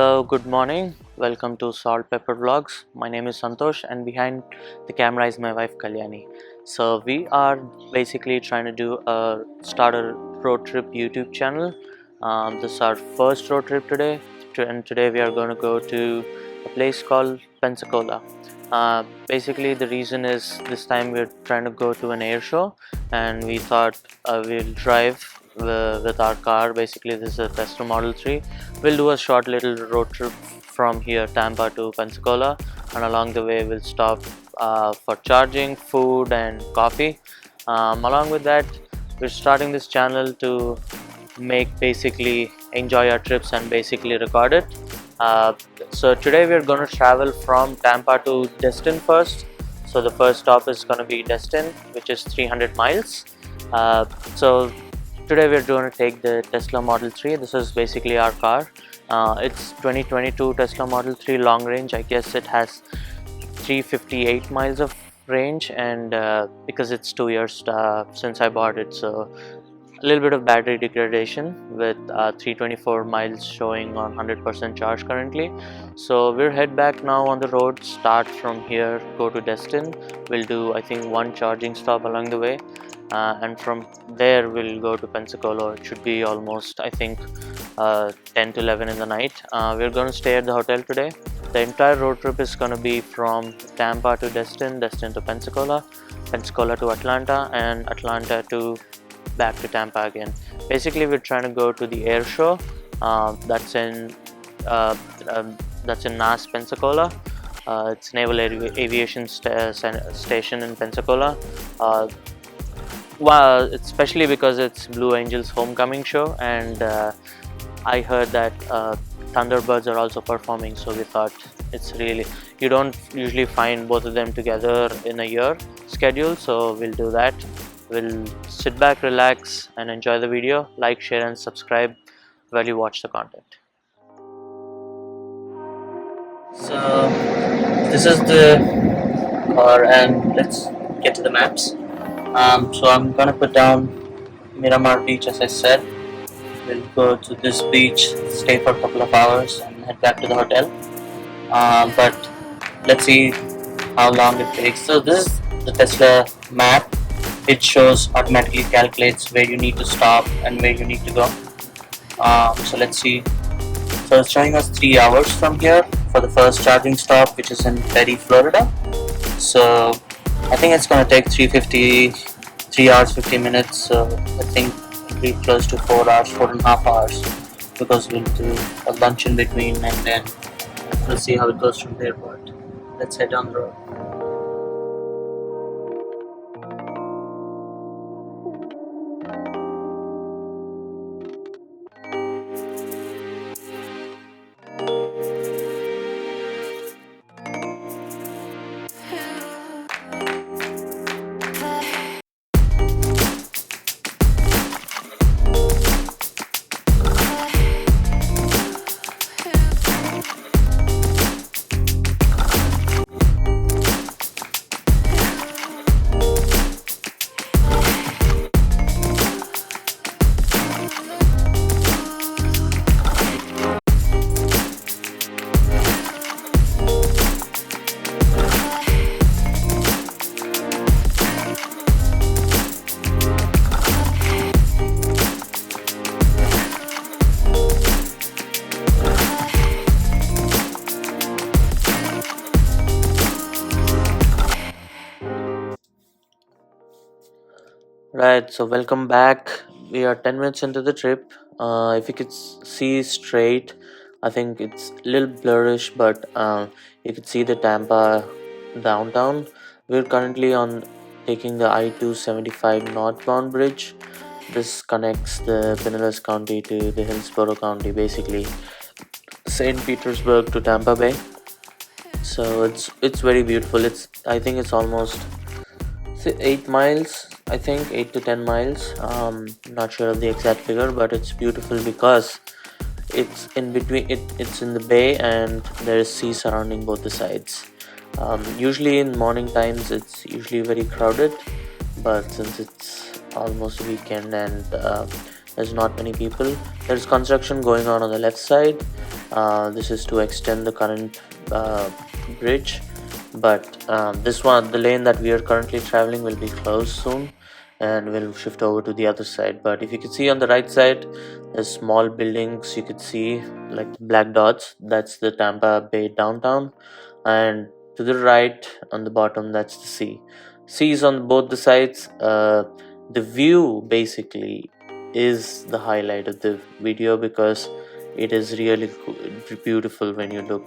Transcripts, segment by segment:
Hello, good morning. Welcome to Salt Pepper Vlogs. My name is Santosh, and behind the camera is my wife Kalyani. So we are basically trying to start a road trip YouTube channel. This is our first road trip today, and today we are going to go to a place called Pensacola. Basically, the reason is this time we're trying to go to an air show, and we thought we'll drive with our car. Basically, this is a Tesla Model 3. We'll do a short little road trip from here, Tampa to Pensacola, and along the way we'll stop for charging, food and coffee. Along with that, we're starting this channel to basically enjoy our trips and basically record it. So today we're going to travel from Tampa to Destin first. So the first stop is going to be Destin, which is 300 miles. So today we're going to take the Tesla Model 3. This is basically our car. It's 2022 Tesla Model 3 long range. I guess it has 358 miles of range, and because it's 2 years since I bought it, so a little bit of battery degradation with 324 miles showing on 100% charge currently. So we'll head back now on the road, start from here, go to Destin. We'll do I think one charging stop along the way, and from there we'll go to Pensacola. It should be almost I think 10 to 11 in the night. We're going to stay at the hotel today. The entire road trip is going to be from Tampa to Destin, Destin to Pensacola, Pensacola to Atlanta, and Atlanta to back to Tampa again. Basically, we're trying to go to the air show that's in NAS, Pensacola. It's Naval Aviation Station in Pensacola. Well, especially because it's Blue Angels homecoming show, and I heard that Thunderbirds are also performing, so we thought you don't usually find both of them together in a year schedule, so we'll do that. We'll sit back, relax and enjoy the video. Like, share and subscribe while you watch the content. So this is the car, and let's get to the maps. So I'm gonna put down Miramar Beach, as I said. We'll go to this beach, stay for a couple of hours and head back to the hotel. But let's see how long it takes. So this is the Tesla map. It automatically calculates where you need to stop and where you need to go. So let's see. So it's showing us 3 hours from here for the first charging stop, which is in Perry, Florida. So I think it's going to take 3 hours 50 minutes. So I think it'll be close to 4 hours, 4.5 hours, because we'll do a lunch in between, and then we'll see how it goes from there. But let's head down the road. Right, so welcome back. We are 10 minutes into the trip. If you could see straight, I think it's a little blurrish, but you could see the Tampa downtown. We're currently taking the I-275 northbound bridge. This connects the Pinellas County to the Hillsborough County, basically St. Petersburg to Tampa Bay. So it's very beautiful. I think it's almost 8 miles, I think 8 to 10 miles. Not sure of the exact figure, but it's beautiful because it's in between. It's in the bay, and there is sea surrounding both the sides. Usually in morning times it's usually very crowded, but since it's almost weekend and there's not many people, there's construction going on the left side, This is to extend the current bridge, but this one, the lane that we are currently traveling, will be closed soon, and we'll shift over to the other side. But if you can see on the right side, there's small buildings you could see, like black dots. That's the Tampa Bay downtown, and to the right on the bottom, that's the sea. Sea is on both the sides. The view basically is the highlight of the video because it is really beautiful when you look.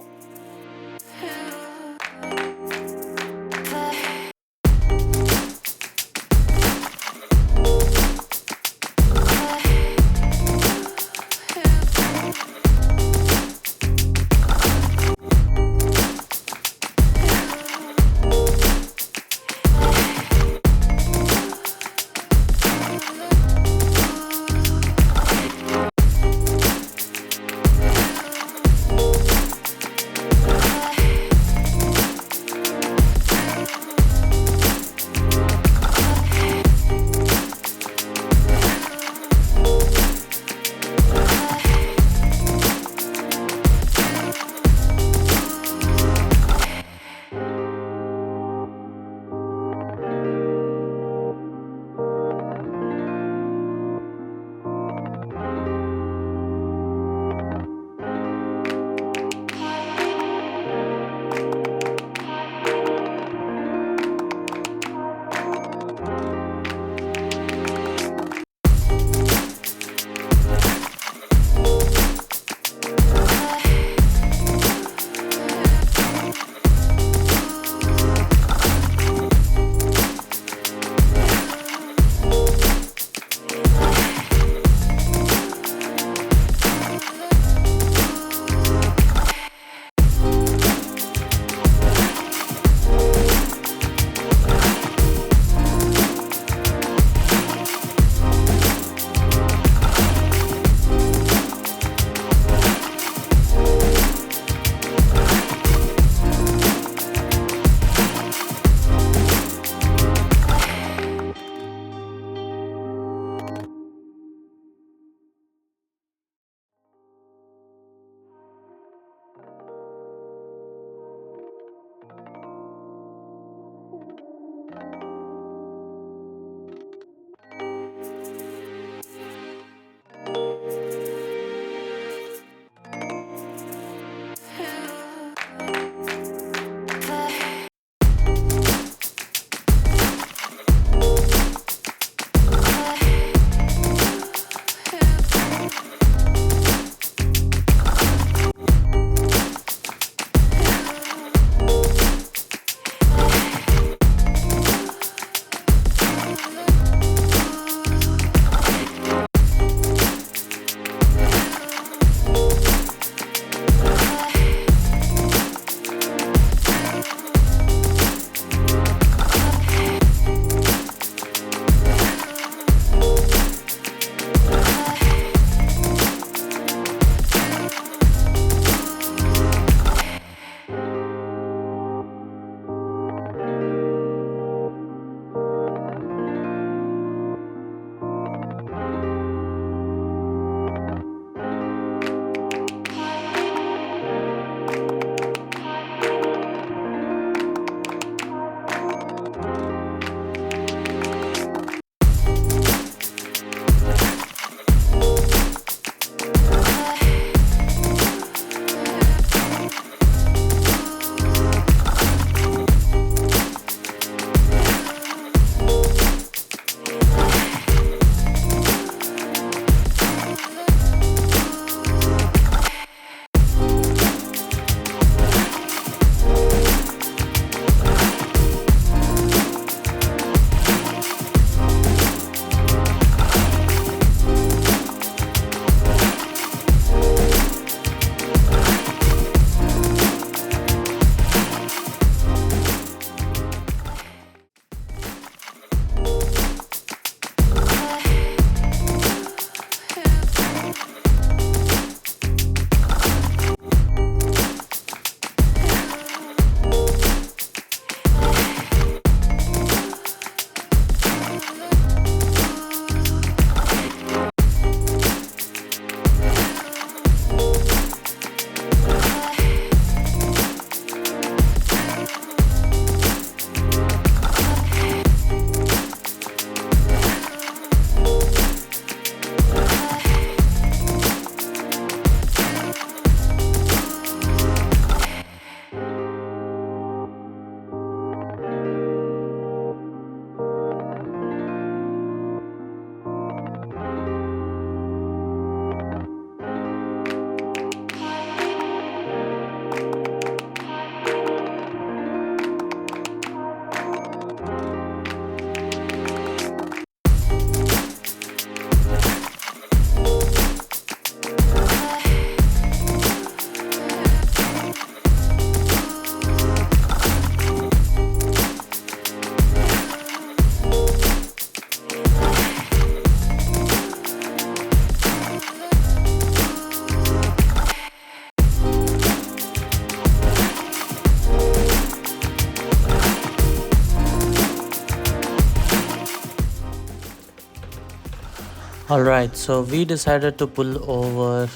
Alright, so we decided to pull over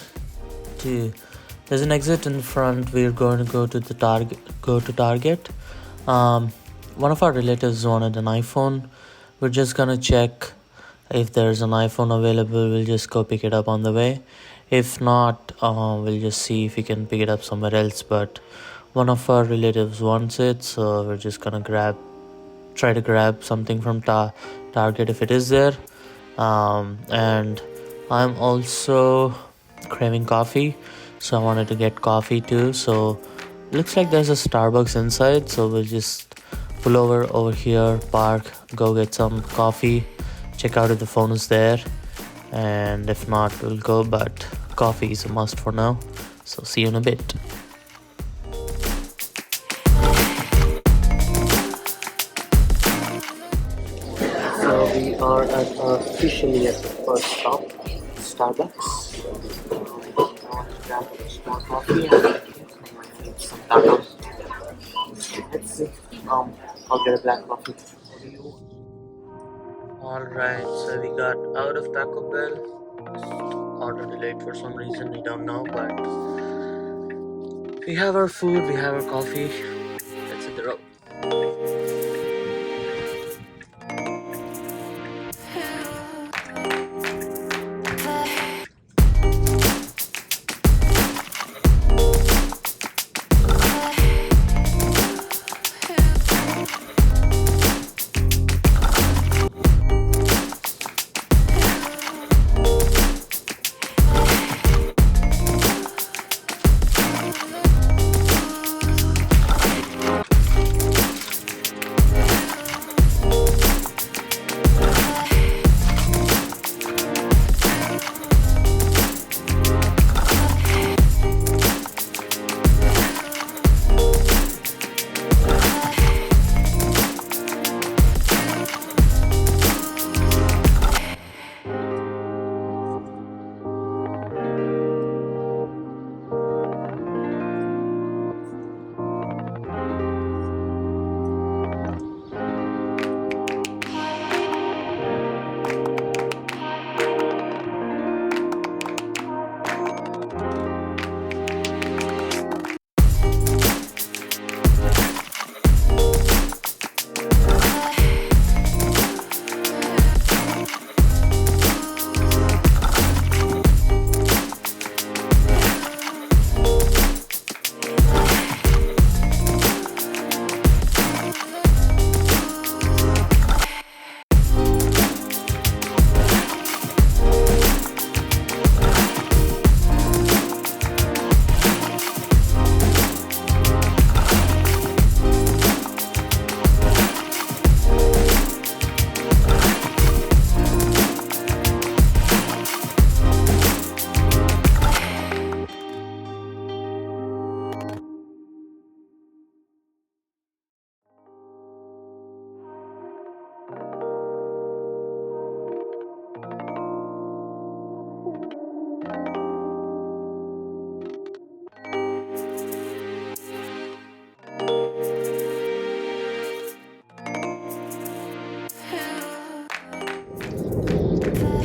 to. There's an exit in front. We're going to go to the Target. Go to Target. Um, One of our relatives wanted an iPhone. We're just gonna check if there's an iPhone available. We'll just go pick it up on the way. If not, we'll just see if we can pick it up somewhere else. But one of our relatives wants it, so we're just gonna try to grab something from Target if it is there. And I'm also craving coffee, so I wanted to get coffee too. So looks like there's a Starbucks inside, so we'll just pull over here, park, go get some coffee, check out if the phone is there, and if not, we'll go. But coffee is a must for now. So see you in a bit. So we are officially at the first stop, Starbucks. I want to grab a small coffee and I might need some tacos. Let's see. I'll get a black coffee. What do you want? Alright, so we got out of Taco Bell. Order delayed for some reason, we don't know, but we have our food, we have our coffee. Let's hit the road.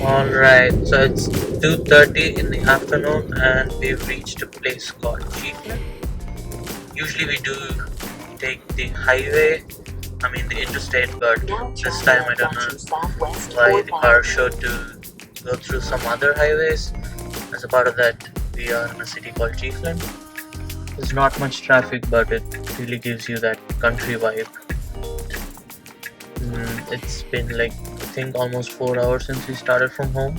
Alright, so it's 2:30 in the afternoon and we've reached a place called Chiefland. Usually we do take the highway, the interstate, but this time I don't know why the car showed to go through some other highways. As a part of that, we are in a city called Chiefland. There's not much traffic, but it really gives you that country vibe. It's been like I think almost 4 hours since we started from home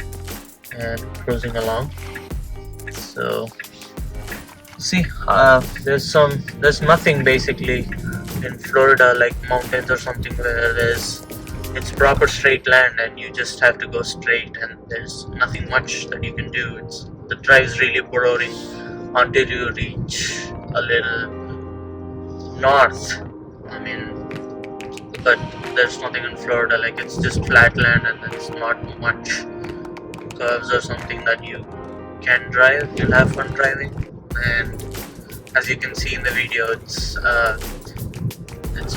and cruising along. So see, there's nothing basically in Florida like mountains or something where it's proper straight land and you just have to go straight and there's nothing much that you can do. The drive's really boring until you reach a little north. But there's nothing in Florida, like it's just flat land and there's not much curves or something that you can drive. You'll have fun driving, and as you can see in the video, it's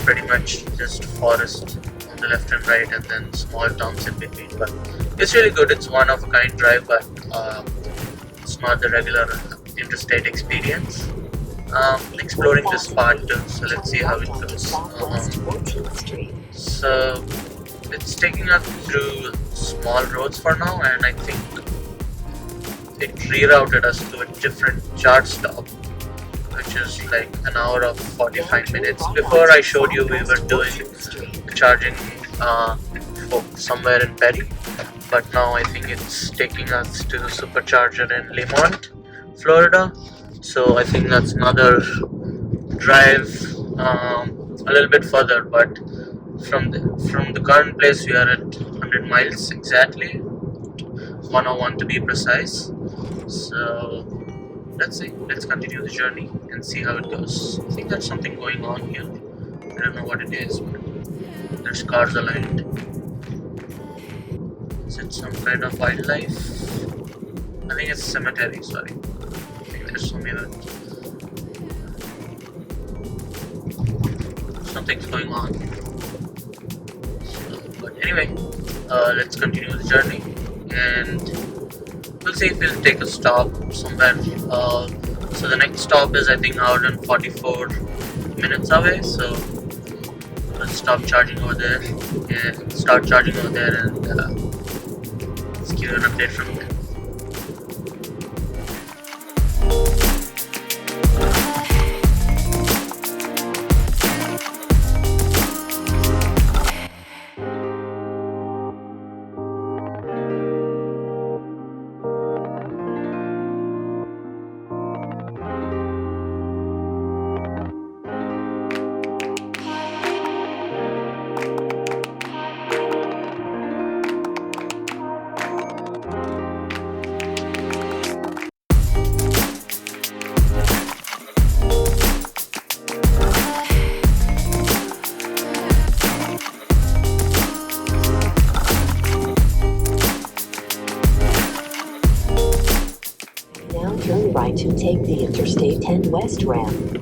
pretty much just forest the left and right, and then small towns in between. But it's really good. It's one of a kind drive, but it's not the regular interstate experience. Exploring this part too, so let's see how it goes. So it's taking us through small roads for now, and I think it rerouted us to a different charge stop, which is like an hour of 45 minutes. Before I showed you we were doing charging somewhere in Perry, but now I think it's taking us to the supercharger in Lemont, Florida. So I think that's another drive a little bit further, but from the current place we are at 100 miles exactly, 101 to be precise. So let's see, let's continue the journey and see how it goes. I think there's something going on here. I don't know what it is, but there's cars aligned. Is it some kind of wildlife? I think it's a cemetery, sorry. I think there's something's going on. So, but anyway, let's continue the journey, and we'll see if we'll take a stop somewhere. So the next stop is I think an hour and 44 minutes away. So let's stop charging over there and start charging over there, and let's give you an update from there. Turn right to take the Interstate 10 West ramp.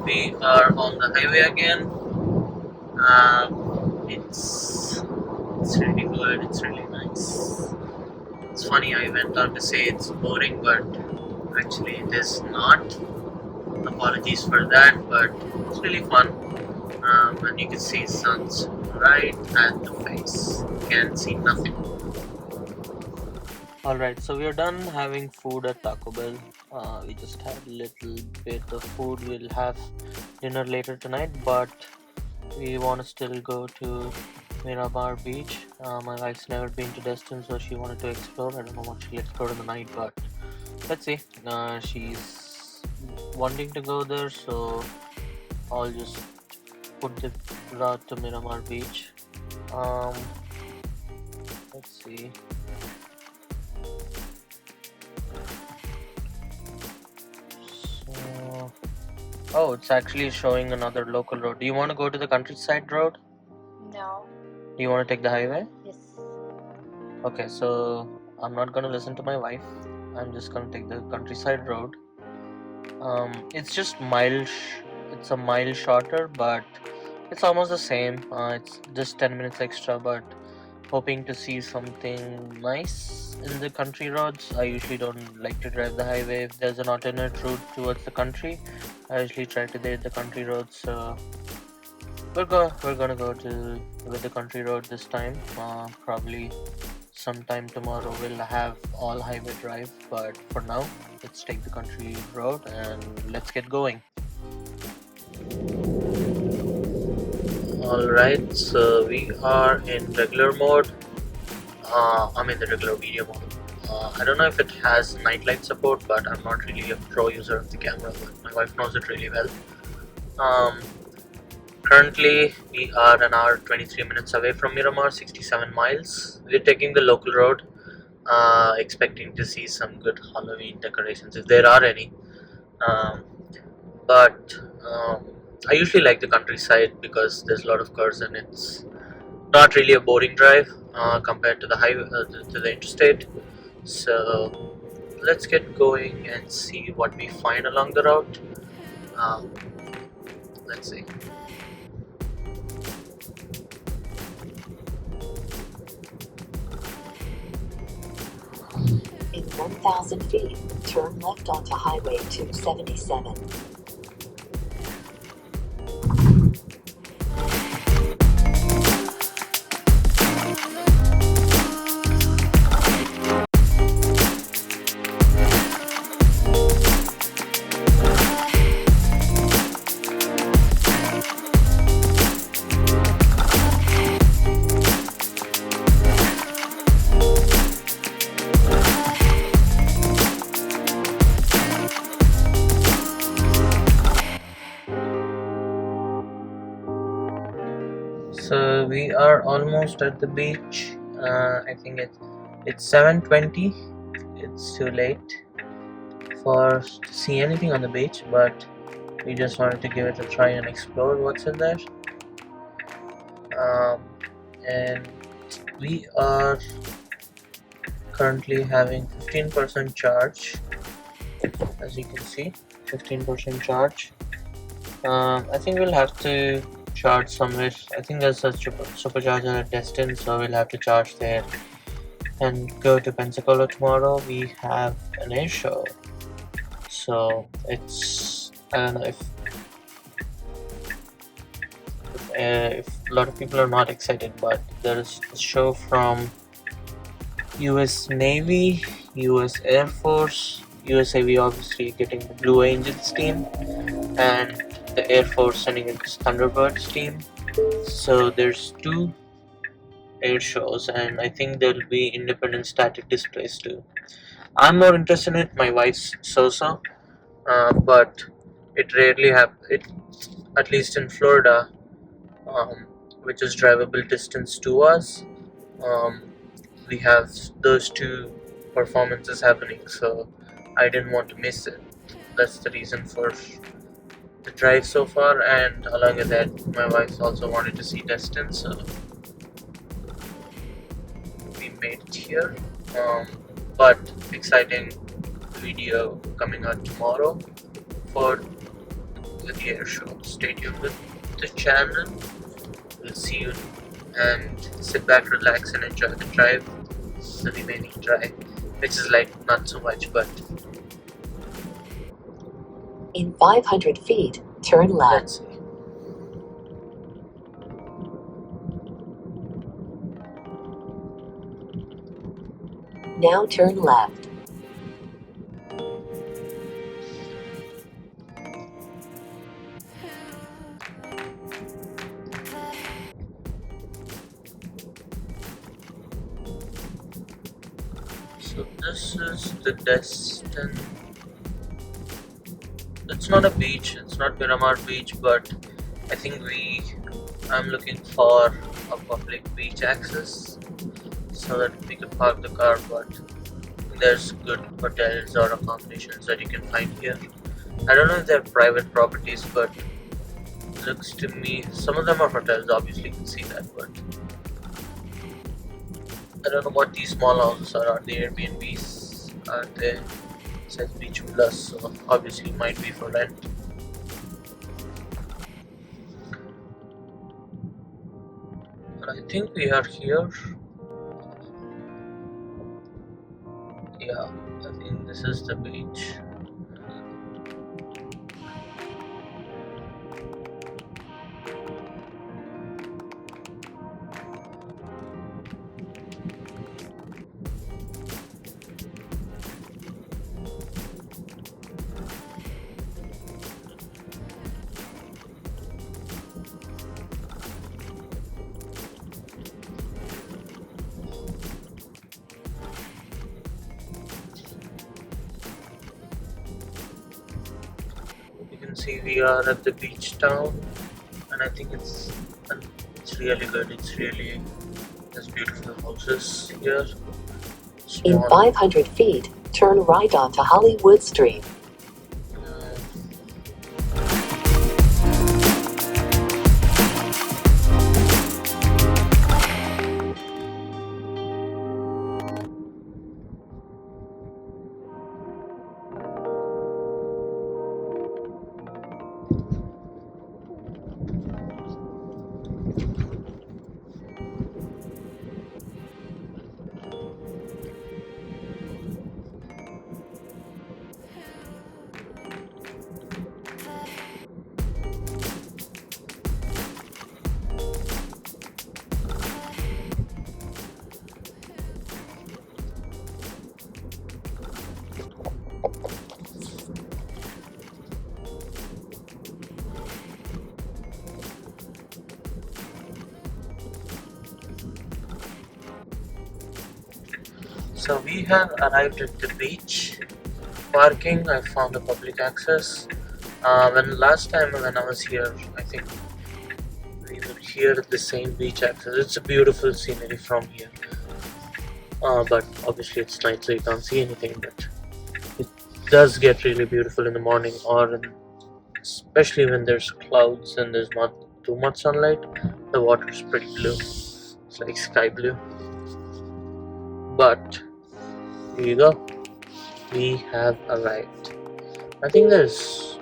We are on the highway again. It's really good. It's really nice. It's funny. I went on to say it's boring, but actually it is not. Apologies for that, but it's really fun. And you can see sun's right at the face. You can't see nothing. Alright, so we are done having food at Taco Bell. We just had a little bit of food. We'll have dinner later tonight, but we want to still go to Miramar Beach. My wife's never been to Destin, so she wanted to explore. I don't know what she'll explore in the night, but let's see. She's wanting to go there, so I'll just put the route to Miramar Beach. Let's see. Oh, it's actually showing another local road. Do you want to go to the countryside road? No. Do you want to take the highway? Yes. Okay, so I'm not going to listen to my wife. I'm just going to take the countryside road. It's just it's a mile shorter, but it's almost the same. It's just 10 minutes extra, but hoping to see something nice in the country roads. I usually don't like to drive the highway. If there's an alternate route towards the country, I usually try to date the country roads. So we're gonna go with the country road this time. Probably sometime tomorrow we'll have all highway drive, but for now let's take the country road and let's get going. Alright, so we are in regular mode. I'm in the regular video mode. I don't know if it has nightlight support, but I'm not really a pro user of the camera, but my wife knows it really well. Currently, we are an hour 23 minutes away from Miramar, 67 miles. We're taking the local road, expecting to see some good Halloween decorations if there are any. Um, but I usually like the countryside because there's a lot of cars and it's not really a boring drive compared to the highway to the interstate. So let's get going and see what we find along the route. Um, let's see. In 1,000 feet, turn left onto Highway 277. So we are almost at the beach. I think it's 7:20. It's too late for us to see anything on the beach, but we just wanted to give it a try and explore what's in there. Um, and we are currently having 15% charge, as you can see. 15% charge. I think we'll have to charge somewhere. I think there's a supercharger at Destin, so we'll have to charge there and go to Pensacola tomorrow. We have an air show, so it's, I don't know if a lot of people are not excited, but there is a show from US Navy, US Air Force, US Navy obviously getting the Blue Angels team, and the Air Force sending its Thunderbirds team. So there's two air shows, and I think there'll be independent static displays too. I'm more interested in it. My wife's so, but it rarely happens. It, at least in Florida, which is drivable distance to us. Um, we have those two performances happening, so I didn't want to miss it. That's the reason for the drive so far, and along with that, my wife also wanted to see Destin, so we made it here. But exciting video coming out tomorrow for the air show. Stay tuned with the channel. We'll see you, and sit back, relax, and enjoy the drive, the remaining drive, which is like not so much, but In 500 feet, turn left. let's see. Now turn left. So this is the Destin. It's not a beach, it's not Miramar Beach, but I think I'm looking for a public beach access so that we can park the car, but there's good hotels or accommodations that you can find here. I don't know if they're private properties, but looks to me, some of them are hotels, obviously you can see that, but I don't know what these small houses are. Are they Airbnbs? Are they, it says beach villas, so obviously might be for rent. But I think we are here. Yeah, I think this is the beach. You can see we are at the beach town, and I think it's really good. It's really, there's beautiful houses here. In 500 feet, turn right onto Hollywood Street. So we have arrived at the beach. Parking, I found a public access. When last time when I was here, I think we were here at the same beach access. It's a beautiful scenery from here. But obviously it's night, so you can't see anything. But it does get really beautiful in the morning, especially when there's clouds and there's not too much sunlight. The water is pretty blue. It's like sky blue. But here you go. We have arrived. I think there's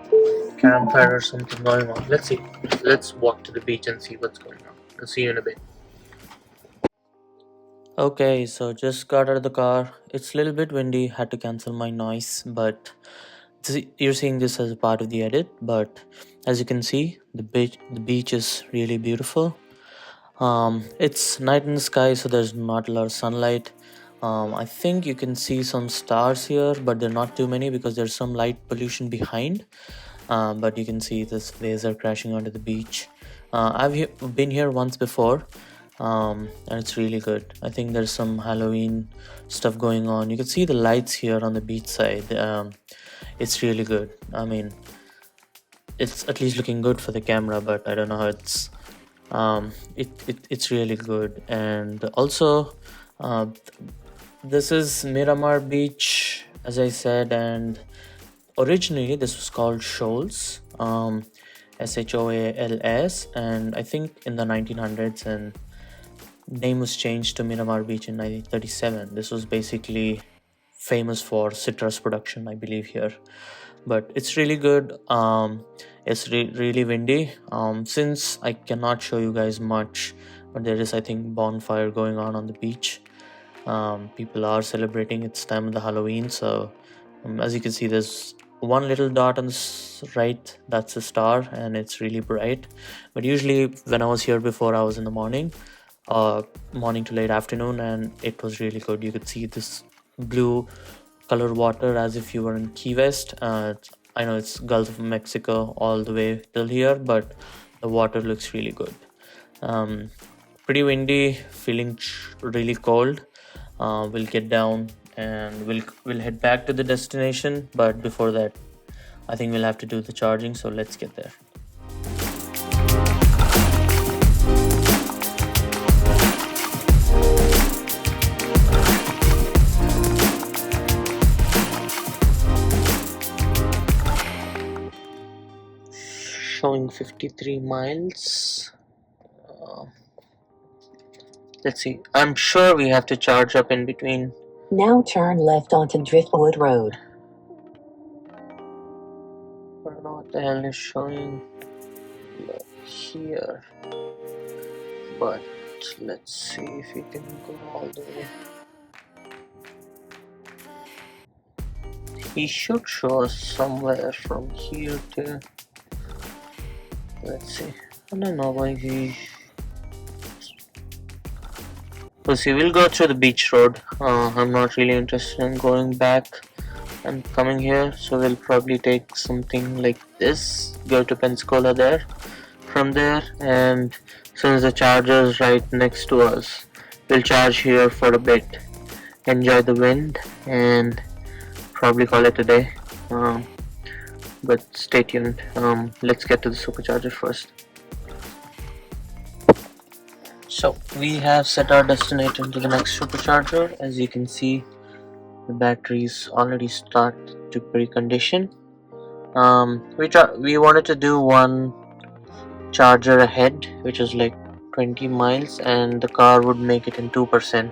campfire or something going on. Let's see. Let's walk to the beach and see what's going on. I'll see you in a bit. Okay, so just got out of the car. It's a little bit windy, had to cancel my noise, but you're seeing this as a part of the edit. But as you can see, the beach is really beautiful. It's night in the sky, so there's not a lot of sunlight. I think you can see some stars here, but they're not too many because there's some light pollution behind. But you can see this laser crashing onto the beach. I've been here once before, and it's really good. I think there's some Halloween stuff going on. You can see the lights here on the beach side. It's really good. I mean, it's at least looking good for the camera, but I don't know how it's really good. And also, this is Miramar Beach, as I said, and originally this was called Shoals, Shoals, and I think in the 1900s, and name was changed to Miramar Beach in 1937. This was basically famous for citrus production, I believe, here. But it's really good. It's really windy. Since I cannot show you guys much, but there is, I think, bonfire going on the beach. People are celebrating. It's time of the Halloween, so as you can see, there's one little dot on the right. That's a star, and it's really bright. But usually, when I was here before, I was in the morning to late afternoon, and it was really good. You could see this blue color water as if you were in Key West. I know it's Gulf of Mexico all the way till here, but the water looks really good. Pretty windy, feeling really cold. We'll get down and we'll head back to the destination, but before that, I think we'll have to do the charging, so let's get there. Showing 53 miles. Let's see. I'm sure we have to charge up in between. Now turn left onto Driftwood Road. I don't know what the hell is showing here, but let's see if we can go all the way. He should show us somewhere from here to, let's see. I don't know why he. We'll see. We'll go through the beach road. I'm not really interested in going back and coming here, so we'll probably take something like this, go to Pensacola there, from there, and since the charger is right next to us, we'll charge here for a bit, enjoy the wind, and probably call it a day. But stay tuned. Let's get to the supercharger first. So we have set our destination to the next supercharger. As you can see, the batteries already start to precondition. We wanted to do one charger ahead, which is like 20 miles, and the car would make it in 2%.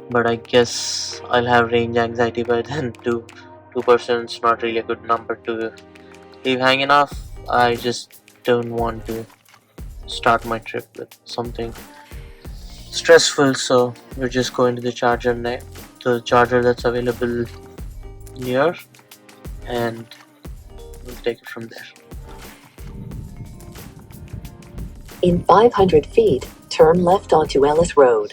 But I guess I'll have range anxiety by then. Two percent is not really a good number to leave hanging off. I just don't want to start my trip with something stressful, so we're just going to the charger that's available near, and we'll take it from there. In 500 feet, turn left onto Ellis Road.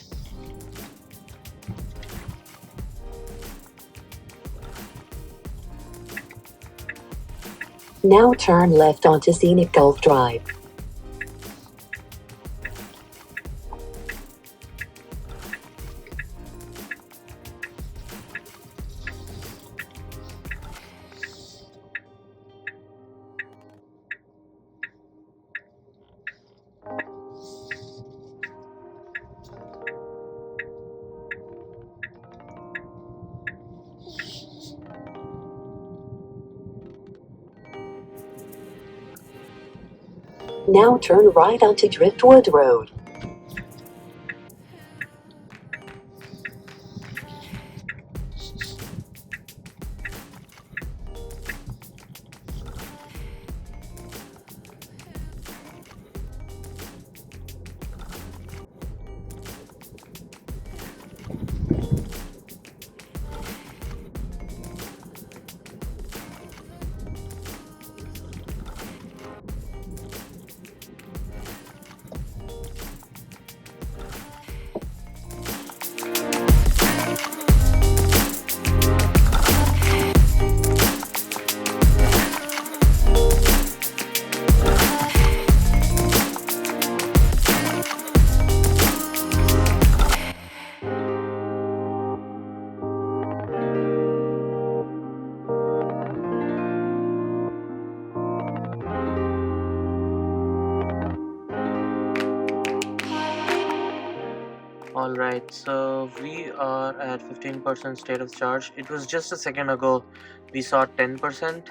Now turn left onto Scenic Gulf Drive. Now turn right onto Driftwood Road. Alright, so we are at 15% state of charge. It was just a second ago we saw 10%,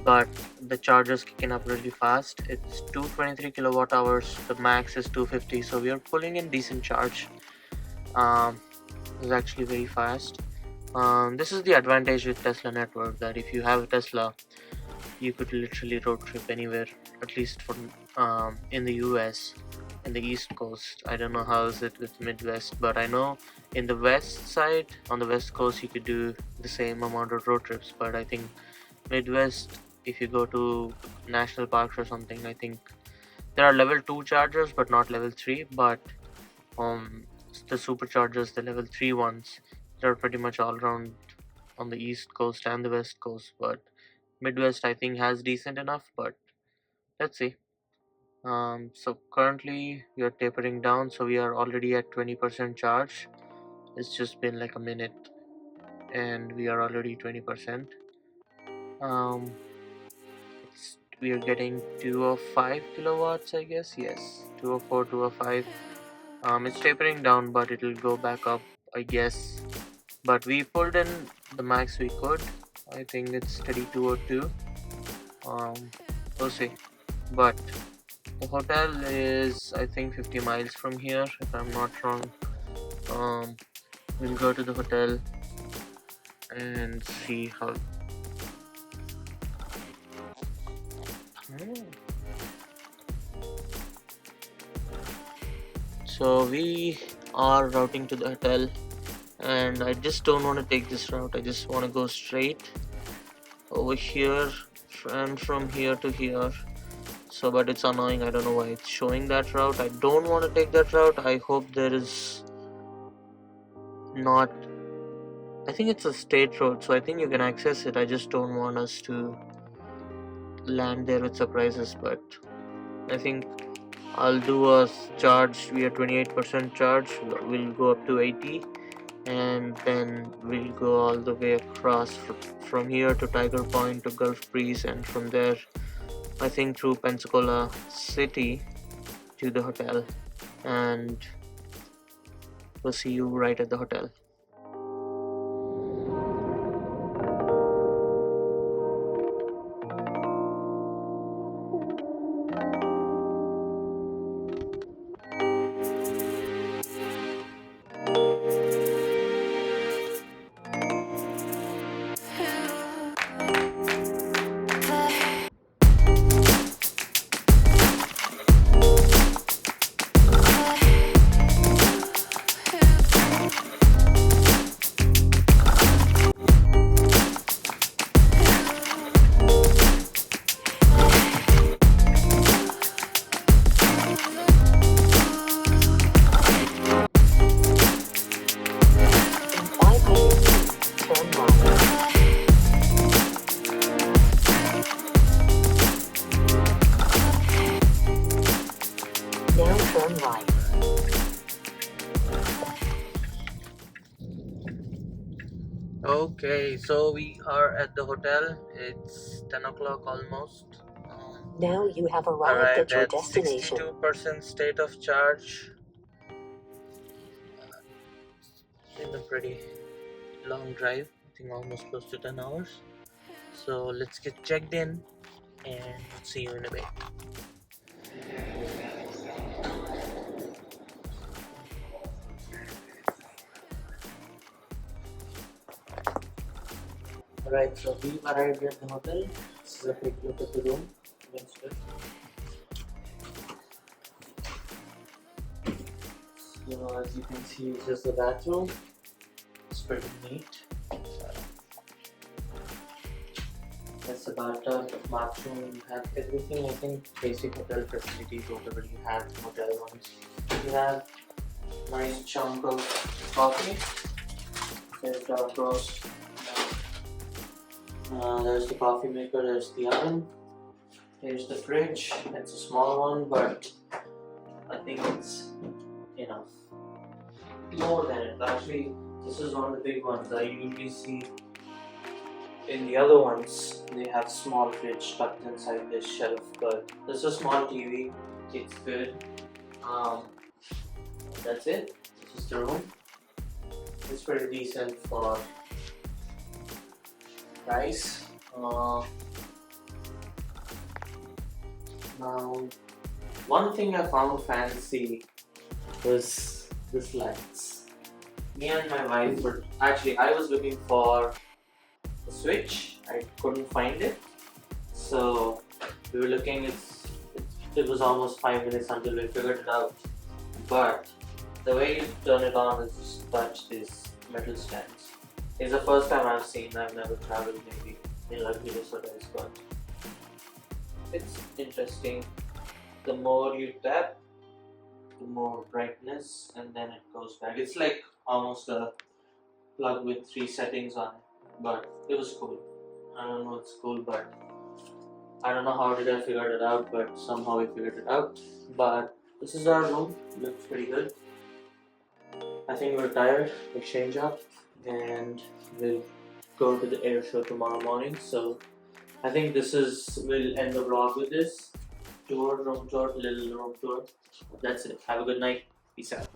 but the charge is kicking up really fast. It's 223 kilowatt hours, the max is 250, so we are pulling in decent charge. It's actually very fast. This is the advantage with Tesla network, that if you have a Tesla, you could literally road trip anywhere, at least for in the US, in the East Coast. I don't know how is it with Midwest, but I know in the West side, on the West Coast, you could do the same amount of road trips. But I think Midwest, if you go to national parks or something, I think there are level 2 chargers, but not level 3. But um, the superchargers, the level 3 ones, they're pretty much all around on the East Coast and the West Coast. But Midwest, I think, has decent enough, but let's see. So currently we are tapering down, so we are already at 20% charge. It's just been like a minute, and we are already 20%. Um, we are getting 205 kilowatts, I guess. Yes, 204, 205. It's tapering down, but it'll go back up, I guess. But we pulled in the max we could. I think it's steady 202. We'll see. But the hotel is, I think, 50 miles from here, if I'm not wrong. Um, we'll go to the hotel and see how. Hmm. So we are routing to the hotel, and I just don't want to take this route. I just want to go straight over here and from here to here. So, but it's annoying. I don't know why it's showing that route. I don't want to take that route. I hope there is not. I think it's a state road, so I think you can access it. I just don't want us to land there with surprises. But I think I'll do a charge. We are 28% charge. We'll go up to 80, and then we'll go all the way across from here to Tiger Point to Gulf Breeze, and from there, I think through Pensacola City to the hotel. and we'll see you right at the hotel. In 500 feet, turn right. Now turn right. Okay, so we are at the hotel. It's 10 o'clock almost. Now you have arrived Arrived at your at destination. 62% state of charge. It's been a pretty long drive, I think almost close to 10 hours. So let's get checked in and see you in a bit. Alright, so we arrived at the hotel. This is a quick look at the room. So as you can see, this is the bathroom. It's pretty neat. That's about the bathroom. You have everything. I think basic hotel facilities, whatever you have in hotel ones. You have nice chunk of coffee. There's dark roast. There's the coffee maker. There's the oven. Here's the fridge. It's a small one, but I think it's enough. More than it. Actually, this is one of the big ones. I usually see in the other ones they have small fridge tucked inside this shelf, but this is a small TV. It's good. That's it. This is the room. It's pretty decent for price. Now, one thing I found fancy was this lights. Me and my wife were actually, I was looking for the switch. I couldn't find it, so we were looking. It was almost 5 minutes until we figured it out. But the way you turn it on is just touch these metal stands. It's the first time I've seen. I've never traveled maybe in luxurious hotels, but it's interesting. The more you tap, the more brightness, and then it goes back. It's like almost a plug with 3 settings on it, but it was cool. I don't know it's cool, but I don't know how did I figure it out, but somehow we figured it out. But this is our room. Looks pretty good. I think we're tired. We change up and we'll go to the air show tomorrow morning. So I think we'll end the vlog with this room tour, little room tour. That's it. Have a good night. Peace out.